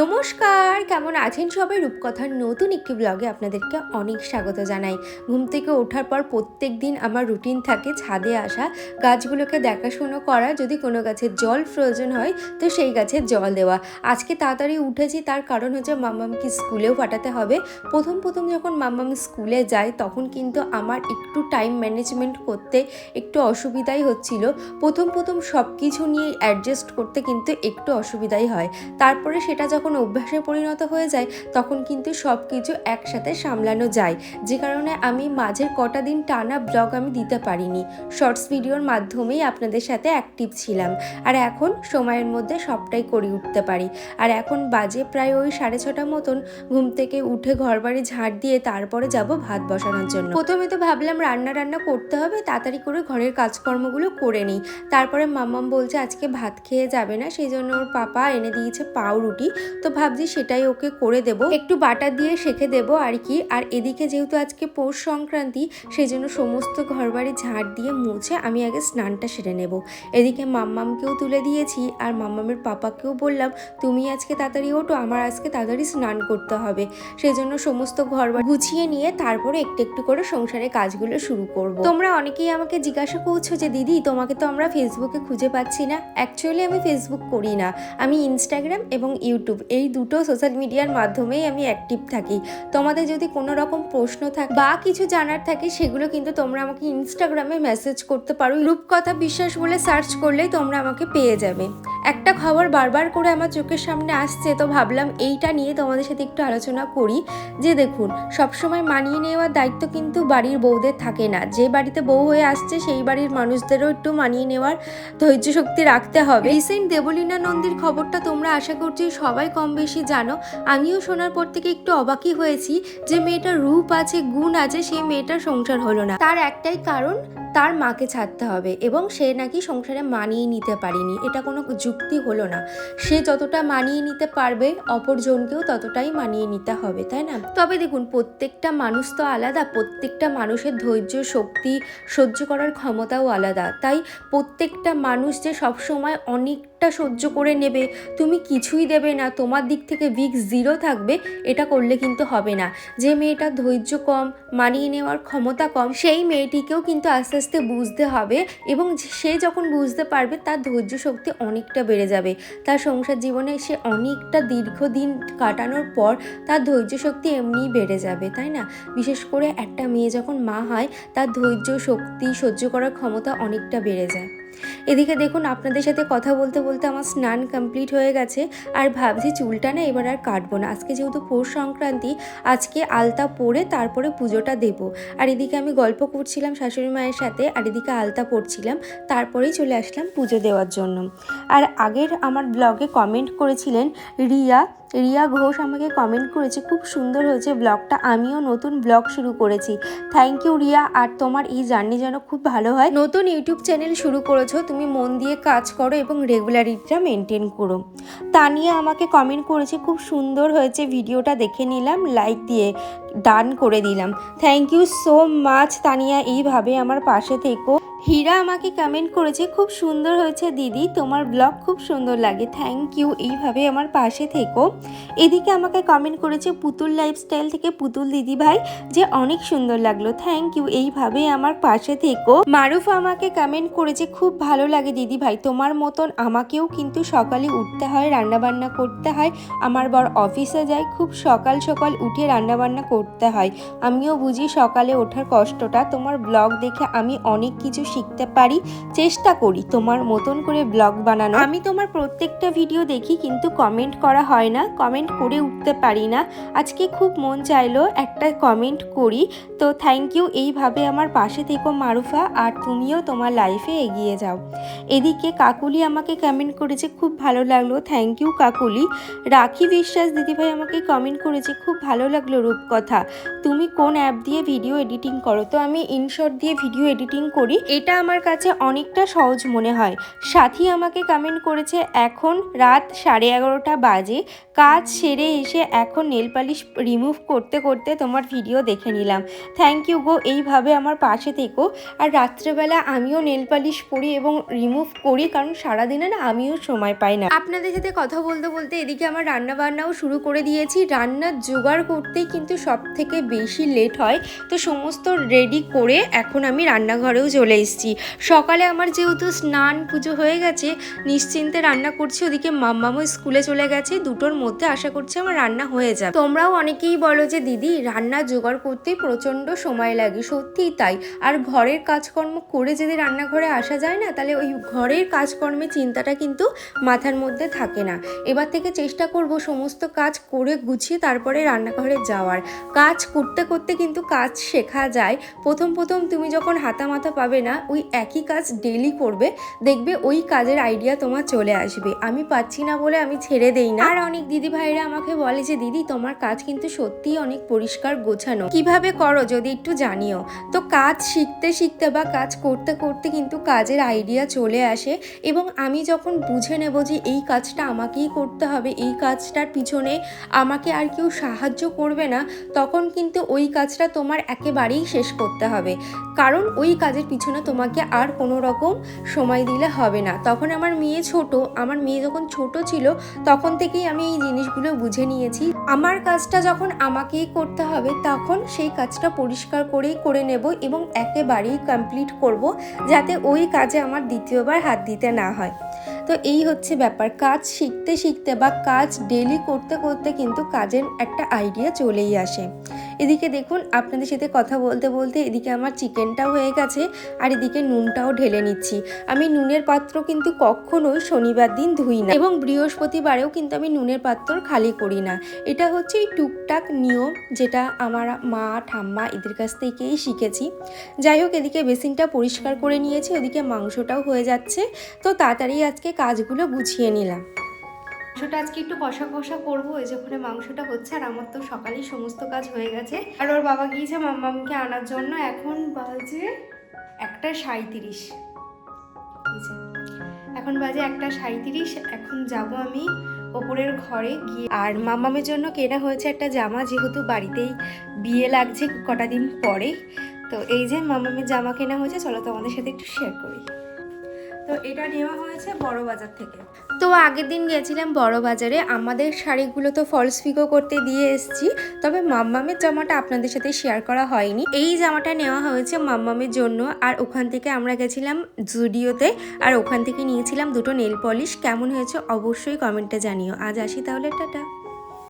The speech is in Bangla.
নমস্কার, কেমন আছেন সবাই? রূপকথার নতুন একটি ব্লগে আপনাদেরকে অনেক স্বাগত জানাই। ঘুম থেকে ওঠার পর প্রত্যেক দিন আমার রুটিন থাকে ছাদে আসা, গাছগুলোকে দেখাশুনো করা, যদি কোনো গাছের জল প্রয়োজন হয় তো সেই গাছের জল দেওয়া। আজকে তাড়াতাড়ি উঠেছি, তার কারণ হচ্ছে মাম্মামকে স্কুলেও পাঠাতে হবে। প্রথম যখন মাম্মাম স্কুলে যায় তখন কিন্তু আমার একটু টাইম ম্যানেজমেন্ট করতে একটু অসুবিধাই হচ্ছিল। প্রথম সব কিছু নিয়ে অ্যাডজাস্ট করতে কিন্তু একটু অসুবিধাই হয়। তারপরে সেটা যখন অভ্যাসে পরিণত হয়ে যায় তখন কিন্তু সব কিছু একসাথে সামলানো যায়, যে কারণে আমি মাঝের কটা দিন টানা ব্লগ আমি দিতে পারিনি। শর্টস ভিডিওর মাধ্যমেই আপনাদের সাথে অ্যাক্টিভ ছিলাম, আর এখন সময়ের মধ্যে সবটাই করে উঠতে পারি। আর এখন বাজে প্রায় ওই 6:30 মতন। ঘুম থেকে উঠে ঘরবাড়ি ঝাড় দিয়ে তারপরে যাব ভাত বসানোর জন্য। প্রথমে তো ভাবলাম রান্না করতে হবে, তাড়াতাড়ি করে ঘরের কাজকর্মগুলো করে নিই। তারপরে মাম্মাম বলছে আজকে ভাত খেয়ে যাবে না, সেই জন্য ওর পাপা এনে দিয়েছে পাউরুটি। তো ভাবছি সেটাই ওকে করে দেব, একটু বাটার দিয়ে সেঁকে দেবো আর কি। আর এদিকে যেহেতু আজকে পৌষ সংক্রান্তি, সেই জন্য সমস্ত ঘরবাড়ি ঝাড় দিয়ে মুছে আমি আগে স্নানটা সেরে নেব। এদিকে মাম্মামকেও তুলে দিয়েছি, আর মাম্মামের পাপাকেও বললাম তুমি আজকে তাড়াতাড়ি ওঠো, আমার আজকে তাড়াতাড়ি স্নান করতে হবে। সেই জন্য সমস্ত ঘরবাড়ি গুছিয়ে নিয়ে তারপরে একটু করে সংসারের কাজগুলো শুরু করব। তোমরা অনেকেই আমাকে জিজ্ঞাসা করছো যে দিদি তোমাকে তো আমরা ফেসবুকে খুঁজে পাচ্ছি না। অ্যাকচুয়ালি আমি ফেসবুক করি না, আমি ইনস্টাগ্রাম এবং ইউটিউব এই দুটো সোশ্যাল মিডিয়ার মাধ্যমেই আমি অ্যাক্টিভ থাকি। তোমাদের যদি কোনো রকম প্রশ্ন থাকে বা কিছু জানার থাকে সেগুলো কিন্তু তোমরা আমাকে ইনস্টাগ্রামে মেসেজ করতে পারো। রূপকথা বিশ্বাস বলে সার্চ করলেই তোমরা আমাকে পেয়ে যাবে। একটা খবর বারবার করে আমার চোখের সামনে আসছে, তো ভাবলাম এইটা নিয়ে তোমাদের সাথে একটু আলোচনা করি। যে দেখুন, সবসময় মানিয়ে নেওয়ার দায়িত্ব কিন্তু বাড়ির বউদের থাকে না। যে বাড়িতে বউ হয়ে আসছে সেই বাড়ির মানুষদেরও একটু মানিয়ে নেওয়ার ধৈর্য শক্তি রাখতে হবে। রিসেন্ট দেবলীনা নন্দীর খবরটা তোমরা আশা করছি সবাই কম বেশি জানো। আমিও শোনার পর থেকে একটু অবাকই হয়েছি যে মেয়েটার রূপ আছে, গুণ আছে, সেই মেয়েটার সংসার হলো না। তার একটাই কারণ, তার মাকে ছাড়তে হবে, এবং সে নাকি সংসারে মানিয়ে নিতে পারেনি। এটা কোনো যুক্তি হলো না। সে যতটা মানিয়ে নিতে পারবে অপরজনকেও ততটাই মানিয়ে নিতে হবে, তাই না? তবে দেখুন, প্রত্যেকটা মানুষ তো আলাদা, প্রত্যেকটা মানুষের ধৈর্য শক্তি সহ্য করার ক্ষমতাও আলাদা। তাই প্রত্যেকটা মানুষ যে সবসময় অনেকটা সহ্য করে নেবে, তুমি কিছুই দেবে না, তোমার দিক থেকে উইক 0 থাকবে, এটা করলে কিন্তু হবে না। যে মেয়েটার ধৈর্য কম, মানিয়ে নেওয়ার ক্ষমতা কম, সেই মেয়েটিকেও কিন্তু আস্তে আস্তে বুঝতে হবে, এবং সে যখন বুঝতে পারবে তার ধৈর্য শক্তি অনেকটা বেড়ে যাবে। তার সংসার জীবনে সে অনেকটা দীর্ঘদিন কাটানোর পর তার ধৈর্য শক্তি এমনিই বেড়ে যাবে, তাই না? বিশেষ করে একটা মেয়ে যখন মা হয় তার ধৈর্য শক্তি সহ্য করার ক্ষমতা অনেকটা বেড়ে যায়। এদিকে দেখুন, আপনাদের সাথে কথা বলতে বলতে আমার স্নান কমপ্লিট হয়ে গেছে, আর ভাবছি চুলটা না এবার আর কাটবো না। আজকে যেহেতু পৌষ সংক্রান্তি, আজকে আলতা পরে তারপরে পুজোটা দেব। আর এদিকে আমি গল্প করছিলাম শাশুড়ি মায়ের সাথে, আর এদিকে আলতা পরছিলাম, তারপরেই চলে আসলাম পুজো দেওয়ার জন্য। আর আগের আমার ব্লগে কমেন্ট করেছিলেন রিয়া ঘোষ, আমাকে কমেন্ট করেছে খুব সুন্দর হয়েছে ব্লগটা, আমিও নতুন ব্লগ শুরু করেছি। থ্যাংক ইউ রিয়া, আর তোমার এই জার্নি যেন খুব ভালো হয়। নতুন ইউটিউব চ্যানেল শুরু করেছো, তুমি মন দিয়ে কাজ করো এবং রেগুলারিটিটা মেনটেন করো। তানিয়া আমাকে কমেন্ট করেছে খুব সুন্দর হয়েছে ভিডিওটা, দেখে নিলাম, লাইক দিয়ে ডান করে দিলাম। Thank you so much Tania, এইভাবে আমার পাশে থেকো। হীরা আমাকে কমেন্ট করেছে খুব সুন্দর হয়েছে দিদি, তোমার ব্লগ খুব সুন্দর লাগে। থ্যাংক ইউ, এইভাবে আমার পাশে থেকো। এদিকে আমাকে কমেন্ট করেছে পুতুল লাইফস্টাইল থেকে পুতুল দিদি ভাই, যে অনেক সুন্দর লাগলো। থ্যাংক ইউ, এইভাবে আমার পাশে থেকো। মারুফ আমাকে কমেন্ট করেছে খুব ভালো লাগে দিদি ভাই, তোমার মতন আমাকেও কিন্তু সকালে উঠতে হয়, রান্নাবান্না করতে হয়। আমার বর অফিসে যায়, খুব সকাল সকাল উঠে রান্নাবান্না করতে হয়। আমিও বুঝি সকালে ওঠার কষ্টটা। তোমার ব্লগ দেখে আমি অনেক কিছু শিখতে পারি, চেষ্টা করি তোমার মতন করে ব্লগ বানানো। আমি তোমার প্রত্যেকটা ভিডিও দেখি, কিন্তু কমেন্ট করা হয় না, কমেন্ট করে উঠতে পারি না। আজকে খুব মন চাইলো একটা কমেন্ট করি, তো থ্যাংক ইউ, এইভাবে আমার পাশে থেকো মারুফা, আর তুমিও তোমার লাইফে এগিয়ে যাও। এদিকে কাকুলি আমাকে কমেন্ট করেছে খুব ভালো লাগলো। Thank you Kakuli. রাখি বিশ্বাস দিদিভাই আমাকে কমেন্ট করেছে খুব ভালো লাগলো রূপকথা, কথা, তুমি কোন অ্যাপ দিয়ে ভিডিও এডিটিং করো? তো আমি ইনশট দিয়ে ভিডিও এডিটিং করি, এটা আমার কাছে অনেকটা সহজ মনে হয়। সাথী আমাকে কমেন্ট করেছে এখন রাত 11:30 বাজে, কাজ সেরে এসে এখন নেল পালিশ রিমুভ করতে করতে তোমার ভিডিও দেখে নিলাম। থ্যাংক ইউ গো, এইভাবে আমার পাশে থেকো। আর রাত্রেবেলা আমিও নেল পালিশ পরি এবং রিমুভ করি, কারণ সারাদিনে না আমিও সময় পাই না। আপনাদের সাথে কথা বলতে বলতে এদিকে আমার রান্না বান্নাও শুরু করে দিয়েছি। রান্নার জোগাড় করতেই কিন্তু সব থেকে বেশি লেট হয়, তো সমস্ত রেডি করে এখন আমি রান্নাঘরেও চলে এসেছি। সকালে আমার যেহেতু স্নান পুজো হয়ে গেছে, নিশ্চিন্তে রান্না করছি। ওদিকে মাম্মামও স্কুলে চলে গেছে, দুটোর মধ্যে আশা করছি আমার রান্না হয়ে যাবে। তোমরাও অনেকেই বলো যে দিদি রান্না জোগাড় করতেই প্রচণ্ড সময় লাগে, সত্যিই তাই। আর ঘরের কাজকর্ম করে যদি রান্নাঘরে আসা যায় না, তাহলে ওই ঘরের কাজকর্মের চিন্তাটা কিন্তু মাথার মধ্যে থাকে না। এবার থেকে চেষ্টা করব সমস্ত কাজ করে গুছিয়ে তারপরে রান্নাঘরে যাওয়ার। কাজ করতে করতে কিন্তু কাজ শেখা যায়। প্রথম প্রথম তুমি যখন হাতা মাথা পাবে না, ওই একই কাজ ডেইলি করবে, দেখবে ওই কাজের আইডিয়া তোমার চলে আসবে। আমি পাচ্ছি না বলে আমি ছেড়ে দেই না। আর অনেক দিদি ভাইরা আমাকে বলে যে দিদি তোমার কাজ কিন্তু সত্যিই অনেক পরিষ্কার গোছানো, কিভাবে করো যদি একটু জানিও। তো কাজ শিখতে শিখতে বা কাজ করতে করতে কিন্তু কাজের আইডিয়া চলে আসে, এবং আমি যখন বুঝে নেব যে এই কাজটা আমাকেই করতে হবে, এই কাজটার পিছনে আমাকে আর কেউ সাহায্য করবে না, তখন কিন্তু ওই কাজটা তোমার একেবারেই শেষ করতে হবে। কারণ ওই কাজের পিছনে তোমাকে আর কোনো রকম সময় দিলে হবে না। তখন আমার মেয়ে ছোট, আমার মেয়ে যখন ছোট ছিল তখন থেকেই আমি এই জিনিসগুলো বুঝে নিয়েছি। আমার কাজটা যখন আমাকেই করতে হবে, তখন সেই কাজটা পরিষ্কার করেই করে নেব এবং একেবারেই কমপ্লিট করব, যাতে ওই কাজে আমার দ্বিতীয়বার হাত দিতে না হয়। তো এই হচ্ছে ব্যাপার, কাজ শিখতে শিখতে বা কাজ ডেলি করতে করতে কিন্তু কাজের একটা আইডিয়া চলেই আসে। এদিকে দেখুন আপনাদের সাথে কথা বলতে বলতে এদিকে আমার চিকেনটাও হয়ে গেছে, আর এদিকে নুনটাও ঢেলে নিচ্ছি। আমি নুনের পাত্র কিন্তু কখনোই শনিবার দিন ধুই না, এবং বৃহস্পতিবারেও কিন্তু আমি নুনের পাত্র খালি করি না। এটা হচ্ছে এই টুকটাক নিয়ম, যেটা আমার মা ঠাম্মা এদের কাছ থেকেই শিখেছি। যাই হোক, এদিকে বেসিনটা পরিষ্কার করে নিয়েছি, ওদিকে মাংসটাও হয়ে যাচ্ছে। তো তাড়াতাড়ি আজকে কাজগুলো গুছিয়ে নিলাম। মাংসটা আজকে একটু কষা কষা করবো, এই যখন মাংসটা হচ্ছে। আর আমার তো সকালেই সমস্ত কাজ হয়ে গেছে, আর ওর বাবা গিয়েছে মাম্মামকে আনার জন্য। এখন বাজে 1:37, এখন বাজে 1:37। এখন যাব আমি ওপরের ঘরে গিয়ে। আর মাম্মামের জন্য কেনা হয়েছে একটা জামা, যেহেতু বাড়িতেই বিয়ে লাগছে কটা দিন পরে। তো এই যে মাম্মামের জামা কেনা হয়েছে, চলো তোমাদের সাথে একটু শেয়ার করি। তো এটা নেওয়া হয়েছে বড় বাজার থেকে। তো আগের দিন গেছিলাম বড় বাজারে, আমাদের শাড়িগুলো তো ফলস পিকো করতে দিয়ে এসেছি, তবে মাম্মামের জামাটা আপনাদের সাথে শেয়ার করা হয়নি। এই জামাটা নেওয়া হয়েছে মাম্মামের জন্য, আর ওখান থেকে আমরা গেছিলাম জুডিওতে, আর ওখান থেকে নিয়েছিলাম দুটো নেল পলিশ। কেমন হয়েছে অবশ্যই কমেন্টে জানিও। আজ আসি তাহলে, টাটা।